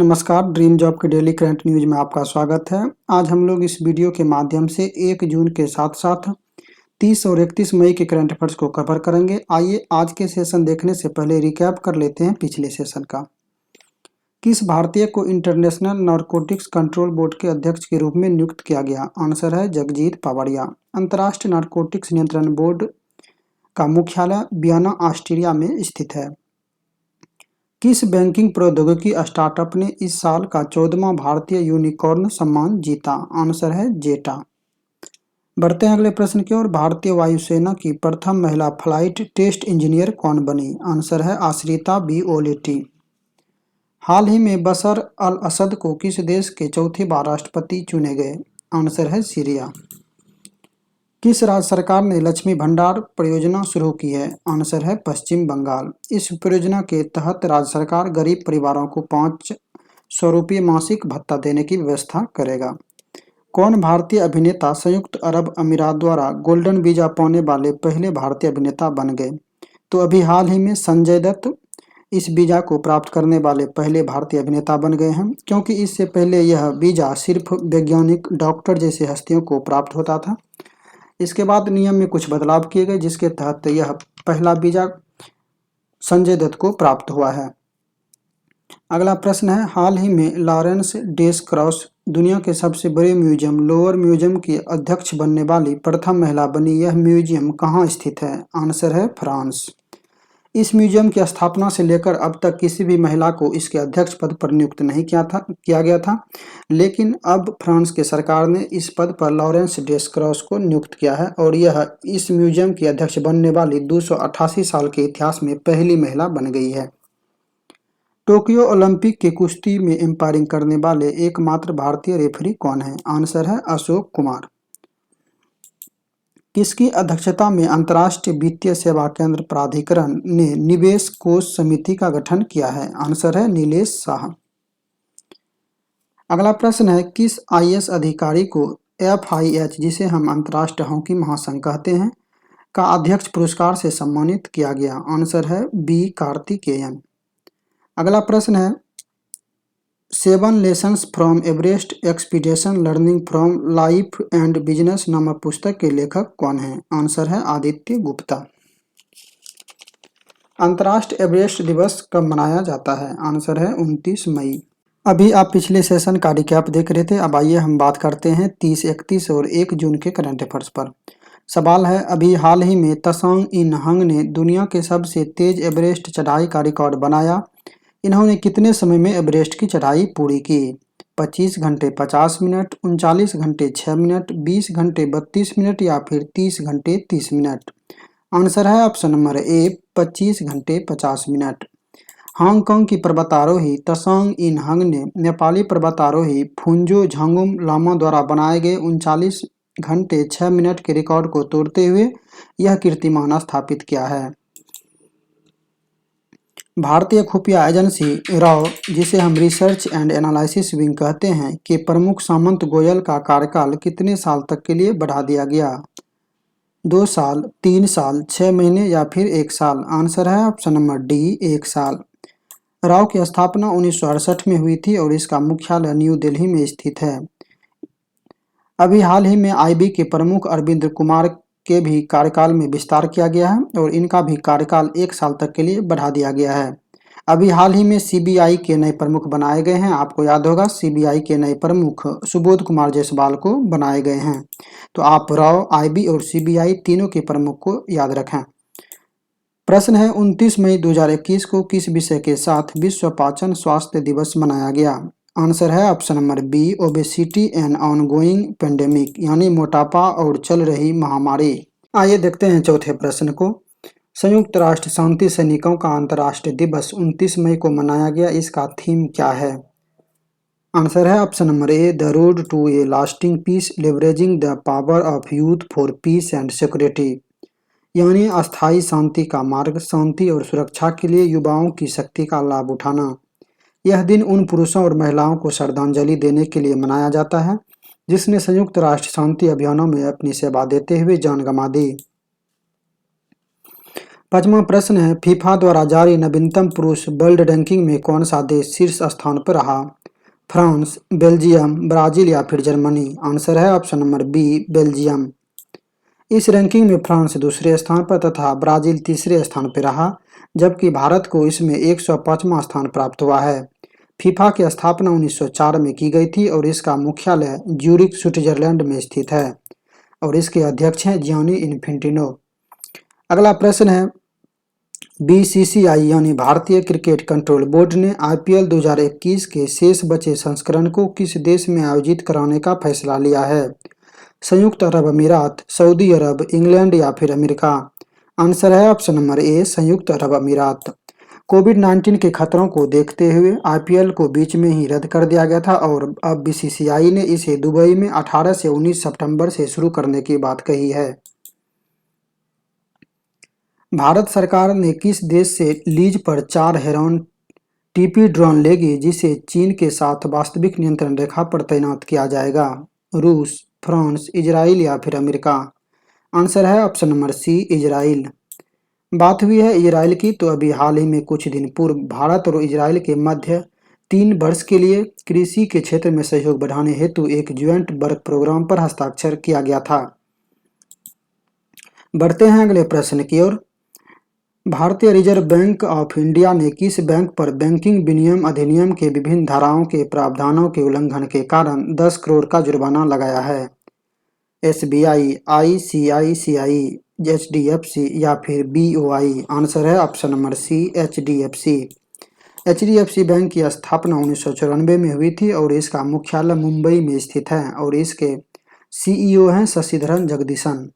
नमस्कार, dream job के daily current news में आपका स्वागत है। आज हम लोग इस वीडियो के माध्यम से 1 जून के साथ-साथ 30 और 31 मई के करंट अफेयर्स को कवर करेंगे। आइए आज के सेशन देखने से पहले रिकैप कर लेते हैं पिछले सेशन का। किस भारतीय को इंटरनेशनल नारकोटिक्स कंट्रोल बोर्ड के अध्यक्ष के रूप में नियुक्त किया गया? आंसर है जगजीत पावड़िया। अंतर्राष्ट्रीय नारकोटिक्स नियंत्रण बोर्ड का मुख्यालय वियना, ऑस्ट्रिया में स्थित है। किस बैंकिंग प्रौद्योगिकी स्टार्टअप ने इस साल का 14वां भारतीय यूनिकॉर्न सम्मान जीता? आंसर है जेटा। बढ़ते हैं अगले प्रश्न की ओर। भारतीय वायुसेना की प्रथम महिला फ्लाइट टेस्ट इंजीनियर कौन बनी? आंसर है आश्रिता बी ओलेटी। हाल ही में बशर अल असद को किस देश के चौथे बार राष्ट्रपति चुने गए? आंसर है सीरिया। किस राज्य सरकार ने लक्ष्मी भंडार परियोजना शुरू की है? आंसर है पश्चिम बंगाल। इस परियोजना के तहत राज्य सरकार गरीब परिवारों को 500 रुपये मासिक भत्ता देने की व्यवस्था करेगा। कौन भारतीय अभिनेता संयुक्त अरब अमीरात द्वारा गोल्डन वीजा पाने वाले पहले भारतीय अभिनेता बन गए? तो अभी हाल ही में संजय दत्त इस वीजा को प्राप्त करने वाले पहले भारतीय अभिनेता बन गए हैं, क्योंकि इससे पहले यह वीजा सिर्फ वैज्ञानिक, डॉक्टर जैसे हस्तियों को प्राप्त होता था। इसके बाद नियम में कुछ बदलाव किए गए, जिसके तहत यह पहला वीजा संजय दत्त को प्राप्त हुआ है। अगला प्रश्न है, हाल ही में लॉरेंस डेस क्रॉस दुनिया के सबसे बड़े म्यूजियम लोवर म्यूजियम की अध्यक्ष बनने वाली प्रथम महिला बनी। यह म्यूजियम कहाँ स्थित है? आंसर है फ्रांस। इस म्यूजियम की स्थापना से लेकर अब तक किसी भी महिला को इसके अध्यक्ष पद पर नियुक्त नहीं किया गया था, लेकिन अब फ्रांस की सरकार ने इस पद पर लॉरेंस डेस क्रॉस को नियुक्त किया है और यह इस म्यूजियम की अध्यक्ष बनने वाली 288 साल के इतिहास में पहली महिला बन गई है। टोक्यो ओलंपिक के कुश्ती में एम्पायरिंग करने वाले एकमात्र भारतीय रेफरी कौन है? आंसर है अशोक कुमार। किसकी अध्यक्षता में अंतर्राष्ट्रीय वित्तीय सेवा केंद्र प्राधिकरण ने निवेश कोष समिति का गठन किया है? आंसर है नीलेश शाह। अगला प्रश्न है, किस आईएएस अधिकारी को FIH, जिसे हम अंतर्राष्ट्रीय हॉकी महासंघ कहते हैं, का अध्यक्ष पुरस्कार से सम्मानित किया गया? आंसर है बी कार्तिकेयन। अगला प्रश्न है, 7 lessons from Everest expedition learning from life and business नामक पुस्तक के लेखक कौन है? आंसर है आदित्य गुप्ता। अंतर्राष्ट्रीय एवरेस्ट दिवस कब मनाया जाता है? आंसर है 29 मई। अभी आप पिछले सेशन का रिकैप देख रहे थे। अब आइए हम बात करते हैं 30, 31 और 1 जून के करंट अफेयर्स पर। सवाल है, अभी हाल ही में त्सांग इन हंग ने दुनिया के सबसे तेज एवरेस्ट चढ़ाई का रिकॉर्ड बनाया। इन्होंने कितने समय में एवरेस्ट की चढ़ाई पूरी की? 25 घंटे 50 मिनट, 39 घंटे 6 मिनट, 20 घंटे 32 मिनट या फिर 30 घंटे 30 मिनट? आंसर है ऑप्शन नंबर ए 25 घंटे 50 मिनट। हांगकांग की पर्वतारोही त्सांग इन हंग ने नेपाली पर्वतारोही फुंजो झांगुम लामा द्वारा बनाए गए 39 घंटे 6 मिनट के रिकॉर्ड को तोड़ते हुए यह कीर्तिमान स्थापित किया है। भारतीय खुफिया एजेंसी रॉ, जिसे हम रिसर्च एंड एनालिसिस विंग कहते हैं, के प्रमुख सामंत गोयल का कार्यकाल कितने साल तक के लिए बढ़ा दिया गया? 2 साल, 3 साल, 6 महीने या फिर 1 साल? आंसर है ऑप्शन नंबर डी 1 साल। रॉ की स्थापना 1968 में हुई थी और इसका मुख्यालय न्यू दिल्ली में स्थित है। अभी हाल ही में IB के प्रमुख अरविंद कुमार के भी कार्यकाल में विस्तार किया गया है और इनका भी कार्यकाल 1 साल तक के लिए बढ़ा दिया गया है। अभी हाल ही में CBI के नए प्रमुख बनाए गए हैं। आपको याद होगा CBI के नए प्रमुख सुबोध कुमार जायसवाल को बनाए गए हैं। तो आप रॉ, IB और CBI तीनों के प्रमुख को याद रखें। प्रश्न है, 29 मई 2021 को किस विषय के साथ विश्व पाचन स्वास्थ्य दिवस मनाया गया? आंसर है option number B obesity and ongoing pandemic, यानी मोटापा और चल रही महामारी। आइए देखते हैं चौथे प्रश्न को। संयुक्त राष्ट्र शांति सैनिकों का अंतर्राष्ट्रीय दिवस 29 मई को मनाया गया। इसका थीम क्या है? आंसर है option number A the road to a lasting peace leveraging the power of youth for peace and security, यानी अस्थायी शांति का मार्ग, शांति और सुरक्षा के लिए युवाओं की शक्ति का लाभ उठाना। यह दिन उन पुरुषों और महिलाओं को श्रद्धांजलि देने के लिए मनाया जाता है जिसने संयुक्त राष्ट्र शांति अभियानों में अपनी सेवा देते हुए जान गंवा दी। पांचवा प्रश्न है, फीफा द्वारा जारी नवीनतम पुरुष वर्ल्ड रैंकिंग में कौन सा देश शीर्ष स्थान पर रहा? फ्रांस, बेल्जियम, ब्राजील या फिर जर्मनी? आंसर है ऑप्शन नंबर बी, बेल्जियम। इस रैंकिंग में फ्रांस दूसरे स्थान पर तथा ब्राजील तीसरे स्थान पर रहा, जबकि भारत को इसमें 105वां स्थान प्राप्त हुआ है। फीफा की स्थापना 1904 में की गई थी और इसका मुख्यालय ज्यूरिख, स्विट्जरलैंड में स्थित है और इसके अध्यक्ष हैं जियानी इन्फेंटिनो। अगला प्रश्न है, बीसीसीआई यानी भारतीय क्रिकेट कंट्रोल बोर्ड ने आईपीएल 2021 के शेष बचे संस्करण को किस देश में आयोजित कराने का फैसला लिया है? संयुक्त अरब अमीरात, सऊदी अरब, इंग्लैंड या फिर अमेरिका? आंसर है ऑप्शन नंबर ए, संयुक्त अरब अमीरात। कोविड-19 के खतरों को देखते हुए आईपीएल को बीच में ही रद्द कर दिया गया था और अब बीसीसीआई ने इसे दुबई में 18 से 19 सितंबर से शुरू करने की बात कही है। भारत सरकार ने किस देश से लीज पर 4 हेरॉन टीपी ड्रोन लेगी जिसे चीन के साथ वास्तविक नियंत्रण रेखा पर तैनात किया जाएगा? रूस, फ्रांस, इजराइल या फिर अमेरिका? आंसर है ऑप्शन नंबर सी, इजराइल। बात हुई है इजराइल की, तो अभी हाल ही में कुछ दिन पूर्व भारत और इजराइल के मध्य 3 वर्ष के लिए कृषि के क्षेत्र में सहयोग बढ़ाने हेतु एक ज्वाइंट वर्क प्रोग्राम पर हस्ताक्षर किया गया था। बढ़ते हैं अगले प्रश्न की ओर। भारतीय रिजर्व बैंक ऑफ इंडिया ने किस बैंक पर बैंकिंग विनियम अधिनियम के विभिन्न धाराओं के प्रावधानों के उल्लंघन के कारण 10 करोड़ का जुर्माना लगाया है? एसबीआई, आईसीआईसीआई, एचडीएफसी या फिर बीओआई? आंसर है option number C, HDFC. HDFC bank की स्थापना 1994 में हुई थी और इसका मुख्यालय मुंबई में स्थित है और इसके सीईओ हैं शशिधरन जगदीशन।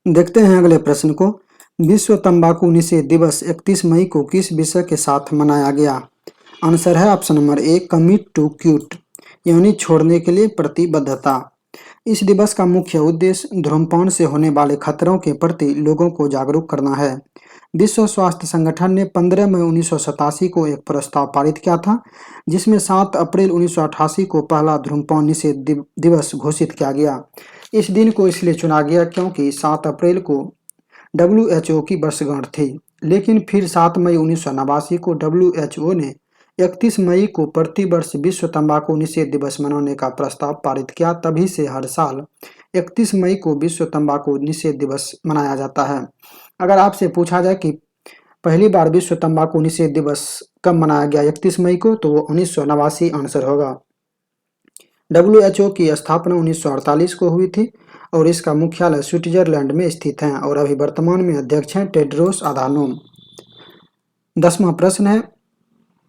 देखते हैं अगले प्रश्न को। विश्व तंबाकू निषेध दिवस 31 मई को किस विषय के साथ मनाया गया? आंसर है option number A, commit to quit यानी छोड़ने के लिए प्रतिबद्धता। इस दिवस का मुख्य उद्देश्य धूम्रपान से होने वाले खतरों के प्रति लोगों को जागरूक करना है। विश्व स्वास्थ्य संगठन ने 15 मई 1987 को एक प्रस्ताव पारित किया था जिसमें 7 अप्रैल 1988 को पहला धूम्रपान निषेध दिवस घोषित किया गया। इस दिन को इसलिए चुना गया क्योंकि 7 अप्रैल को WHO की वर्षगांठ थी, लेकिन फिर 7 मई 1989 को WHO ने 31 मई को प्रतिवर्ष विश्व तंबाकू निषेध दिवस मनाने का प्रस्ताव पारित किया। तभी से हर साल 31 मई को विश्व तंबाकू निषेध दिवस मनाया जाता है। अगर आपसे पूछा जाए कि पहली बार विश्व तंबाकू निषेध दिवस कब मनाया गया 31 मई को, तो वो 1989 आंसर होगा। WHO की स्थापना 1948 को हुई थी और इसका मुख्यालय स्विट्जरलैंड में स्थित है और अभी वर्तमान में अध्यक्ष हैं टेड्रोस अधानोम। 10वां प्रश्न है,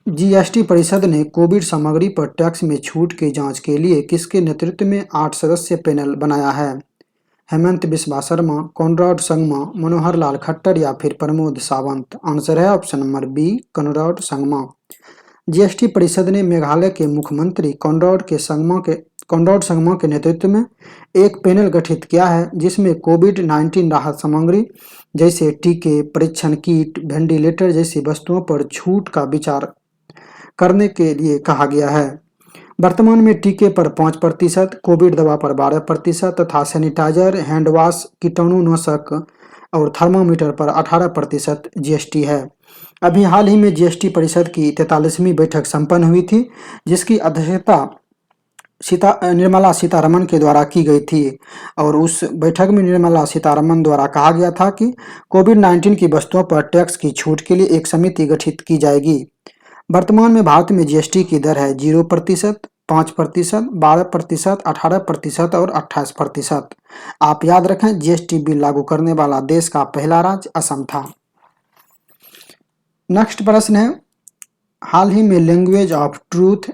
जीएसटी परिषद ने कोविड सामग्री पर टैक्स में छूट की जांच के लिए किसके नेतृत्व में 8 सदस्यीय पैनल बनाया है? हेमंत बिस्वा शर्मा, कॉनराड संगमा, मनोहर लाल खट्टर या फिर प्रमोद सावंत? आंसर है option number B, Conrad Sangma. GST परिषद ने मेघालय के मुख्यमंत्री कॉनराड संगमा के नेतृत्व में एक पैनल गठित किया है जिसमें कोविड-19 राहत सामग्री जैसे टीके, परीक्षण किट, वेंटिलेटर जैसी वस्तुओं पर छूट का विचार करने के लिए कहा गया है। वर्तमान में टीके पर 5%, कोविड दवा पर 12% तथा सैनिटाइजर, हैंड वॉश, कीटाणुनाशक और थर्मामीटर पर 18% जीएसटी है। अभी हाल ही में जीएसटी परिषद की 43वीं बैठक संपन्न हुई थी जिसकी अध्यक्षता निर्मला सीतारमण के द्वारा की गई थी और उस बैठक में निर्मला सीतारमण द्वारा कहा गया था कि कोविड-19 की वस्तुओं पर टैक्स की छूट के लिए एक समिति गठित की जाएगी। वर्तमान में भारत में जीएसटी की दर है 0%, 5%, 12%, 18% और 28%। आप याद रखें, जीएसटी बिल लागू करने वाला देश का पहला राज्य असम था। नेक्स्ट प्रश्न है, हाल ही में language of truth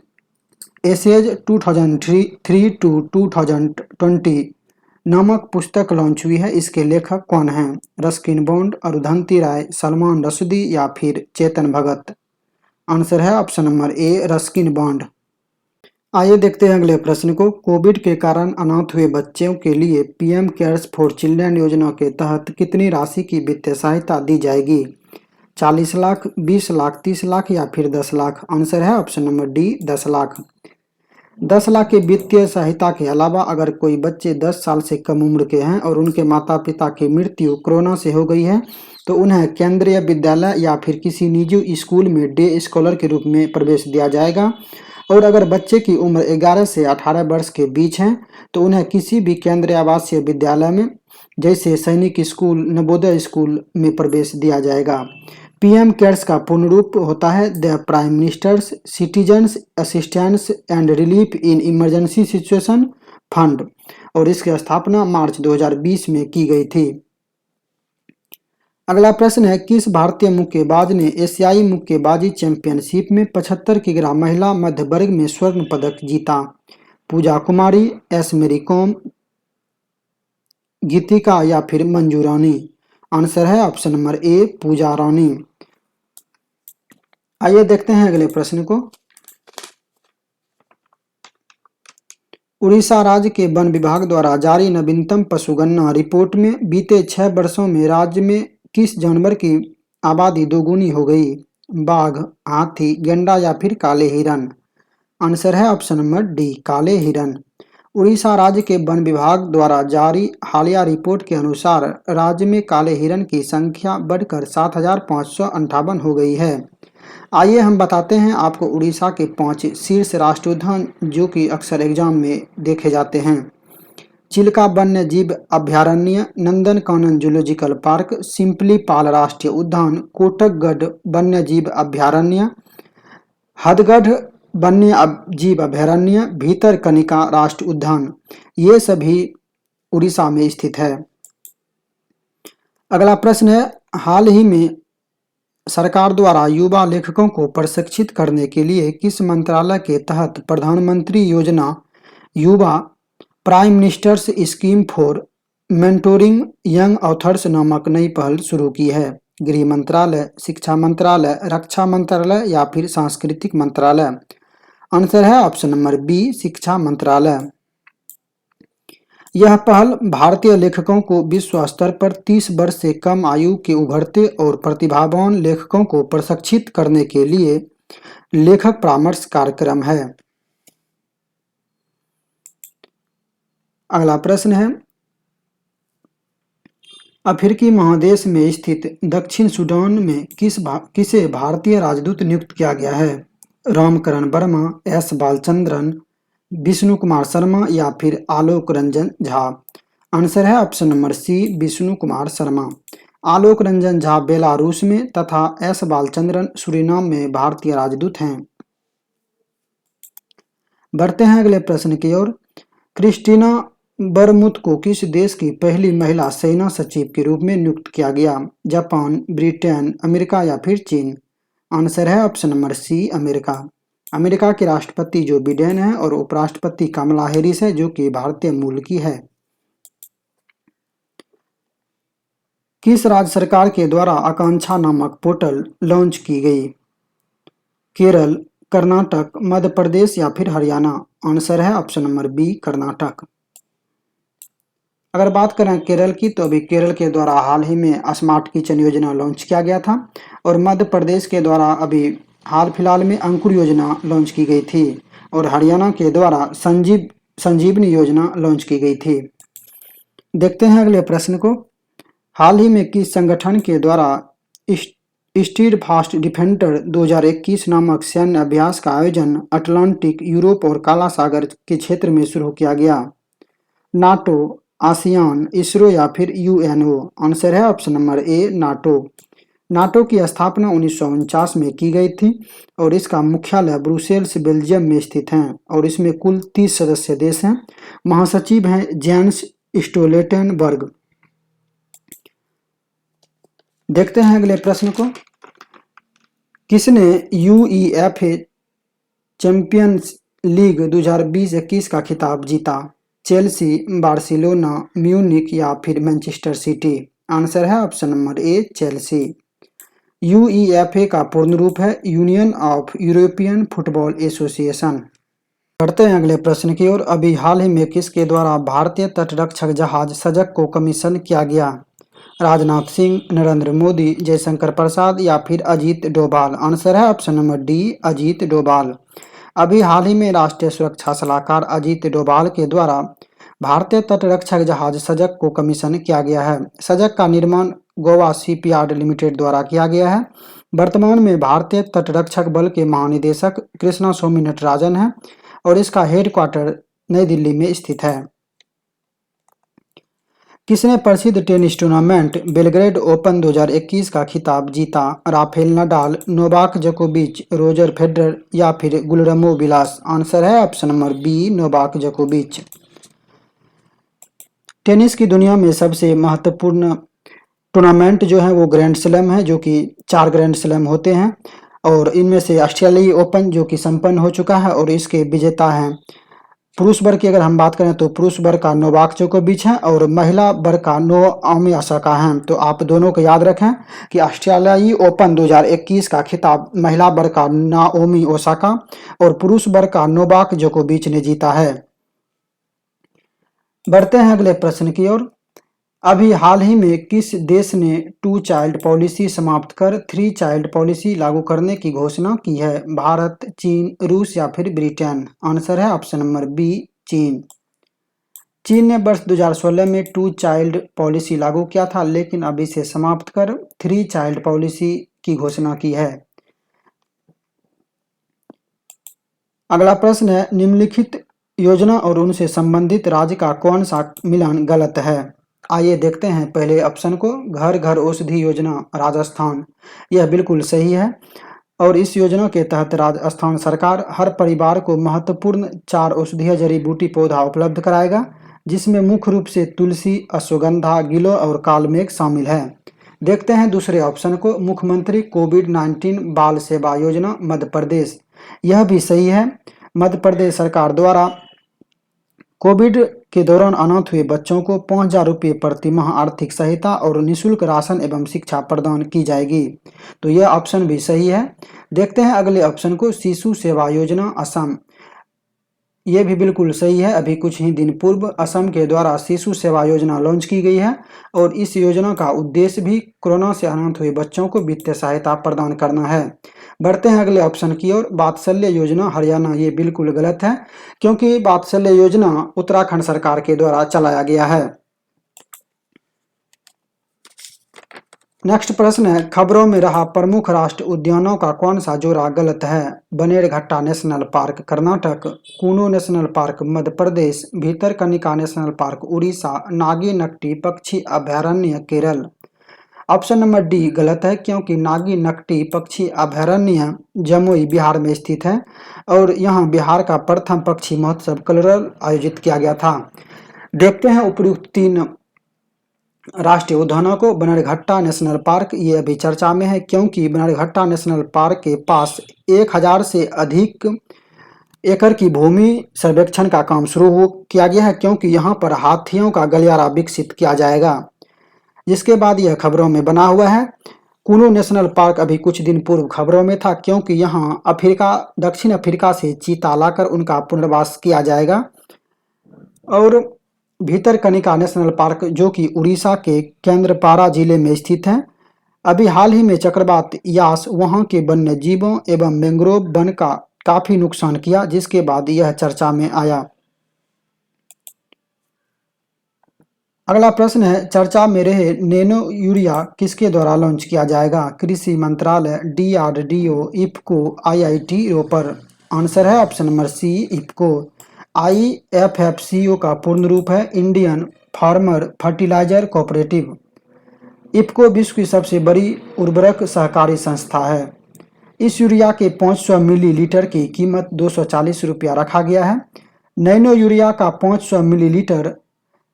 essays 2003 to 2020 नामक पुस्तक लॉन्च हुई है। इसके लेखक कौन हैं? रस्किन बॉन्ड, अरुंधति राय, सलमान रश्दी या फिर चेतन भगत? आंसर है ऑप्शन नंबर ए, रस्किन बॉन्ड। आइए देखते हैं अगले प्रश्न को। कोविड के कारण अनाथ हुए बच्चों के लिए पीएम केयर्स फॉर चिल्ड्रन योजना के तहत कितनी राशि की वित्तीय सहायता दी जाएगी? 40 लाख, 20 लाख, 30 लाख या फिर 10 लाख? आंसर है option number D, 10 lakh. 10 lakh की वित्तीय सहायता के अलावा अगर कोई बच्चे 10 साल से कम उम्र के हैं और उनके माता पिता की मृत्यु कोरोना से हो गई है तो उन्हें केंद्रीय विद्यालय या फिर किसी निजी स्कूल में डे स्कॉलर के रूप में प्रवेश दिया जाएगा। और अगर बच्चे की उम्र 11 से 18 वर्ष के बीच है तो उन्हें किसी भी केंद्रीय आवासीय विद्यालय में जैसे सैनिक स्कूल, नवोदय स्कूल में प्रवेश दिया जाएगा। पीएम केयर्स का पूर्ण रूप होता है the prime ministers citizens assistance and relief in emergency situation fund और इसकी स्थापना मार्च 2020 में की गई थी। अगला प्रश्न है, किस भारतीय मुक्केबाज ने एशियाई मुक्केबाजी चैंपियनशिप में 75 किग्रा महिला मध्य वर्ग में स्वर्ण पदक जीता? पूजा कुमारी, एस मेरी कॉम, गीतिका या फिर मंजू रानी? आंसर है ऑप्शन नंबर ए, पूजा रानी। आइए देखते हैं अगले प्रश्न को। उड़ीसा राज्य के वन विभाग द्वारा जारी नवीनतम पशुगणना रिपोर्ट में बीते 6 वर्षों में राज्य में किस जानवर की आबादी दोगुनी हो गई? बाघ, हाथी, गैंडा या फिर काले हिरन? आंसर है ऑप्शन नंबर डी, काले हिरन। उड़ीसा राज्य के वन विभाग द्वारा जारी हालिया रिपोर्ट के अनुसार राज्य में काले हिरन की संख्या बढ़कर 7,558 हो गई है। आइए हम बताते हैं आपको उड़ीसा के 5 शीर्ष राष्ट्रीय उद्यान जो कि अक्सर एग्जाम में देखे जाते हैं। चिल्का वन्य जीव अभयारण्य, नंदनकानन जूलॉजिकल पार्क, सिंपलीपाल राष्ट्रीय उद्यान, कोटकगढ़ वन्य जीव अभयारण्य, हदगढ़ वन्य जीव अभयारण्य, भीतरकनिका राष्ट्रीय उद्यान, ये सभी उड़ीसा में स्थित है। अगला प्रश्न है, हाल ही में सरकार द्वारा युवा लेखकों को प्रशिक्षित करने के लिए किस मंत्रालय के तहत प्रधानमंत्री योजना युवा prime ministers scheme for mentoring young authors नामक नई पहल शुरू की है? गृह मंत्रालय, शिक्षा मंत्रालय, रक्षा मंत्रालय या फिर सांस्कृतिक मंत्रालय? आंसर है ऑप्शन नंबर बी, शिक्षा मंत्रालय। यह पहल भारतीय लेखकों को विश्व स्तर पर 30 वर्ष से कम आयु के उभरते और प्रतिभावान लेखकों को प्रशिक्षित करने के लिए लेखक परामर्श कार्यक्रम है। अगला प्रश्न है, अफ्रीकी महादेश में स्थित दक्षिण सूडान में किसे भारतीय राजदूत नियुक्त किया गया है? रामकरण वर्मा, एस बालचंद्रन, विष्णु कुमार शर्मा या फिर आलोक रंजन झा? आंसर है option number C, Vishnu Kumar Sharma. Alok Ranjan Jha Belarus में तथा एस बालचंद्रन सूरीनाम में भारतीय राजदूत हैं। बढ़ते हैं अगले प्रश्न की ओर। क्रिस्टीना बरमुथ को किस देश की पहली महिला सेना सचिव के रूप में नियुक्त किया गया? जापान, ब्रिटेन, अमेरिका या फिर चीन? आंसर है option number C, America. America के राष्ट्रपति जो बिडेन है और उपराष्ट्रपति कमला हैरिस है जो कि भारतीय मूल की है। किस राज्य सरकार के द्वारा आकांक्षा नामक पोर्टल लॉन्च की गई? केरल, कर्नाटक, मध्य प्रदेश या फिर हरियाणा? आंसर है ऑप्शन नंबर बी, कर्नाटक। अगर बात करें केरल की तो अभी केरल के द्वारा हाल ही में स्मार्ट किचन योजना लॉन्च किया गया था और मध्य प्रदेश के द्वारा अभी हाल फिलहाल में अंकुर योजना लॉन्च की गई थी और हरियाणा के द्वारा संजीवनी योजना लॉन्च की गई थी। देखते हैं अगले प्रश्न को। हाल ही में किस संगठन के द्वारा स्टीड फास्ट डिफेंडर 2021 नामक सैन्य अभ्यास का आयोजन अटलांटिक, यूरोप और काला सागर के क्षेत्र में शुरू किया गया? नाटो, आसियान, इसरो या फिर यूएनओ? आंसर है ऑप्शन नंबर ए, नाटो। नाटो की स्थापना 1949 में की गई थी और इसका मुख्यालय ब्रुसेल्स, बेल्जियम में स्थित है और इसमें कुल 30 सदस्य देश हैं। महासचिव हैं जेंस स्टोल्टेनबर्ग। देखते हैं अगले प्रश्न को। किसने यूईएफए चैंपियंस लीग 2020-21 का खिताब जीता? चेल्सी, बार्सिलोना, म्यूनिक या फिर मैनचेस्टर सिटी? आंसर है ऑप्शन नंबर ए, चेल्सी। यूईएफए का पूर्ण रूप है union of European football association. बढ़ते हैं अगले प्रश्न की ओर। अभी हाल ही में किसके द्वारा भारतीय तटरक्षक जहाज सजग को कमीशन किया गया? राजनाथ सिंह, नरेंद्र मोदी, जयशंकर प्रसाद या फिर अजीत डोभाल? आंसर है option number D, Ajit Doval. अभी हाल ही में राष्ट्रीय सुरक्षा सलाहकार अजीत डोभाल के द्वारा भारतीय तटरक्षक जहाज सजग को कमीशन किया गया है। सजग का निर्माण गोवा शिपयार्ड लिमिटेड द्वारा किया गया है। वर्तमान में भारतीय तटरक्षक बल के महानिदेशक कृष्णा स्वामी नटराजन हैं और इसका हेडक्वार्टर नई दिल्ली में स्थित है। किसने प्रसिद्ध टेनिस टूर्नामेंट बेलग्रेड ओपन 2021 का खिताब जीता? राफेल नडाल, नोवाक जोकोविच, रोजर फेडरर या फिर गुलरमो विलास? आंसर है ऑप्शन नंबर बी, नोवाक जोकोविच। टेनिस की दुनिया में सबसे महत्वपूर्ण टूर्नामेंट जो है वो ग्रैंड स्लैम है, जो कि 4 ग्रैंड स्लैम होते हैं और इनमें से ऑस्ट्रेलियाई ओपन जो कि संपन्न हो चुका है और इसके विजेता हैं। पुरुष वर्ग की अगर हम बात करें तो पुरुष वर्ग का नोवाक जोकोविच है और महिला वर्ग का नाओमी ओसाका है। तो आप दोनों को याद रखें कि ऑस्ट्रेलियाई ओपन 2021 का खिताब महिला वर्ग का नाओमी ओसाका और पुरुष वर्ग का नोवाक जोकोविच ने जीता है। बढ़ते हैं अगले प्रश्न की ओर। अभी हाल ही में किस देश ने 2 चाइल्ड पॉलिसी समाप्त कर 3 चाइल्ड पॉलिसी लागू करने की घोषणा की है? भारत, चीन, रूस या फिर ब्रिटेन? आंसर है ऑप्शन नंबर बी, चीन। चीन ने वर्ष 2016 में 2 चाइल्ड पॉलिसी लागू किया था, लेकिन अब इसे समाप्त कर 3 चाइल्ड पॉलिसी की घोषणा की है। अगला प्रश्न है, निम्नलिखित योजना और उनसे संबंधित राज्य का कौन सा मिलान गलत है? आइए देखते हैं पहले ऑप्शन को। घर घर औषधि योजना, राजस्थान, यह बिल्कुल सही है और इस योजना के तहत राजस्थान सरकार हर परिवार को महत्वपूर्ण 4 औषधीय जड़ी बूटी पौधा उपलब्ध कराएगा, जिसमें मुख्य रूप से तुलसी, अश्वगंधा, गिलोय और कालमेघ शामिल है। देखते हैं दूसरे ऑप्शन को। मुख्यमंत्री कोविड-19 बाल सेवा योजना, मध्य प्रदेश, यह भी सही है। मध्य प्रदेश सरकार द्वारा कोविड के दौरान अनाथ हुए बच्चों को 5,000 रुपये प्रति माह आर्थिक सहायता और निःशुल्क राशन एवं शिक्षा प्रदान की जाएगी। तो यह ऑप्शन भी सही है। देखते हैं अगले ऑप्शन को। शिशु सेवा योजना, असम, ये भी बिल्कुल सही है। अभी कुछ ही दिन पूर्व असम के द्वारा शिशु सेवा योजना लॉन्च की गई है और इस योजना का उद्देश्य भी कोरोना से अनाथ हुए बच्चों को वित्तीय सहायता प्रदान करना है। बढ़ते हैं अगले ऑप्शन की ओर। वात्सल्य योजना, हरियाणा, ये बिल्कुल गलत है क्योंकि वात्सल्य योजना उत्तराखंड सरकार के द्वारा चलाया गया है। नेक्स्ट प्रश्न है, खबरों में रहा प्रमुख राष्ट्रीय उद्यानों का कौन सा जोड़ा गलत है? Bannerghatta National Park Karnataka, Kuno National Park Madhya Pradesh, Bhitarkanika National Park Orissa, Nagi Nakti पक्षी अभयारण्य केरल? ऑप्शन नंबर डी गलत है क्योंकि नागी नक्टी पक्षी अभयारण्य जमुई बिहार में स्थित है और यहाँ बिहार का प्रथम पक्षी महोत्सव कलरल आयोजित किया गया था। देखते हैं उपयुक्त 3 राष्ट्रीय उद्यानों को। बनेरघट्टा नेशनल पार्क, ये अभी चर्चा में है क्योंकि बनेरघट्टा नेशनल पार्क के पास 1000 से अधिक एकड़ की भूमि सर्वेक्षण का काम शुरू किया गया है क्योंकि यहाँ पर हाथियों का गलियारा विकसित किया जाएगा, जिसके बाद यह खबरों में बना हुआ है। कूनो नेशनल पार्क अभी कुछ दिन पूर्व खबरों में था क्योंकि यहाँ दक्षिण अफ्रीका से चीता लाकर उनका पुनर्वास किया जाएगा। और भीतरकनिका नेशनल पार्क जो कि उड़ीसा के केंद्रपाड़ा जिले में स्थित है। अभी हाल ही में चक्रवात यास वहां के वन्य जीवों एवं मैंग्रोव वन का काफी नुकसान किया, जिसके बाद यह चर्चा में आया। अगला प्रश्न है, चर्चा में रहे नैनो यूरिया किसके द्वारा लॉन्च किया जाएगा? कृषि मंत्रालय, DRDO, IFFCO, IIT Ropar? Answer है option number C, IFFCO. IFFCO का पूर्ण रूप है Indian farmer fertiliser cooperative. IFFCO विश्व की सबसे बड़ी उर्वरक सहकारी संस्था है। इस यूरिया के 500 मिलीलीटर की कीमत 240 रुपया रखा गया है। नैनो यूरिया का 500 मिलीलीटर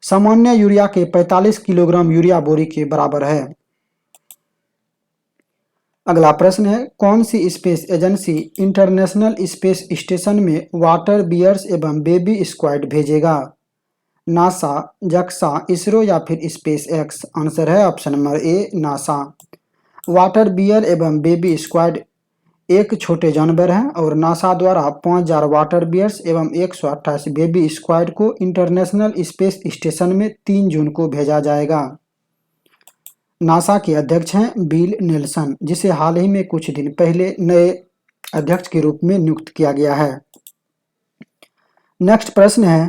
सामान्य यूरिया के 45 किलोग्राम यूरिया बोरी के बराबर है। अगला प्रश्न है, कौन सी space agency international space station में वाटर बियर्स एवं बेबी स्क्वाड भेजेगा? नासा, जक्सा, इसरो या फिर स्पेस एक्स? आंसर है option number A, NASA. Water bear एवं बेबी स्क्वाड एक छोटे जानवर हैं और नासा द्वारा 5000 वाटर बियर्स एवं 128 बेबी स्क्वाड को इंटरनेशनल स्पेस स्टेशन में 3 जून को भेजा जाएगा। नासा के अध्यक्ष हैं बिल नेल्सन, जिसे हाल ही में कुछ दिन पहले नए अध्यक्ष के रूप में नियुक्त किया गया है। नेक्स्ट प्रश्न है,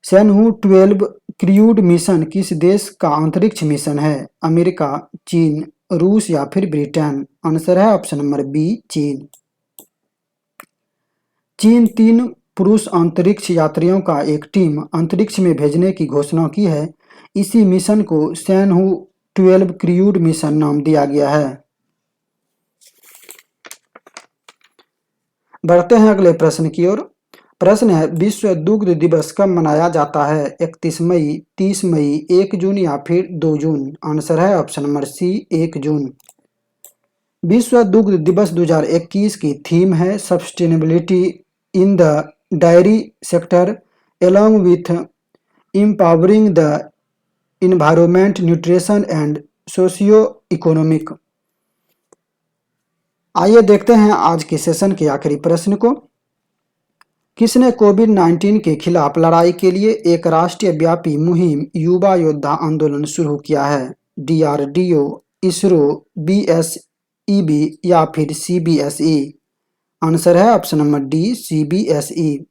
शनहू 12 क्रूड मिशन किस देश का अंतरिक्ष मिशन है? अमेरिका, चीन, रूस या फिर ब्रिटेन? आंसर है ऑप्शन नंबर बी, चीन। चीन 3 पुरुष अंतरिक्ष यात्रियों का एक टीम अंतरिक्ष में भेजने की घोषणा की है। इसी मिशन को शनहू 12 क्रूड मिशन नाम दिया गया है। बढ़ते हैं अगले प्रश्न की ओर। प्रश्न है, विश्व दुग्ध दिवस कब मनाया जाता है? 31 मई, 30 मई, 1 जून या फिर 2 जून? आंसर है ऑप्शन नंबर सी, 1 जून। विश्व दुग्ध दिवस 2021 की थीम है sustainability in the diary sector along with empowering the environment, nutrition and socio economic. आइए देखते हैं आज के सेशन के आखिरी प्रश्न को। किसने कोविड-19 के खिलाफ लड़ाई के लिए एक राष्ट्रीय व्यापी मुहिम युवा योद्धा आंदोलन शुरू किया है? डीआरडीओ, इसरो, बीएसईबी या फिर सीबीएसई? आंसर है option number D, CBSE.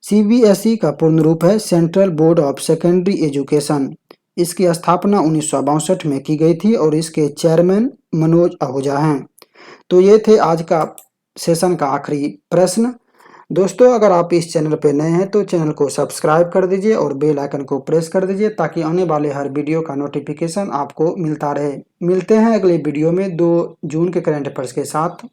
CBSE का पूर्ण रूप है central board of secondary education. इसकी स्थापना 1962 में की गई थी और इसके चेयरमैन मनोज आहूजा हैं। तो ये थे आज का सेशन का आखिरी प्रश्न। दोस्तों, अगर आप इस चैनल पर नए हैं तो चैनल को सब्सक्राइब कर दीजिए और बेल आइकन को प्रेस कर दीजिए ताकि आने वाले हर वीडियो का नोटिफिकेशन आपको मिलता रहे। मिलते हैं अगले वीडियो में 2 जून के करंट अफेयर्स के साथ।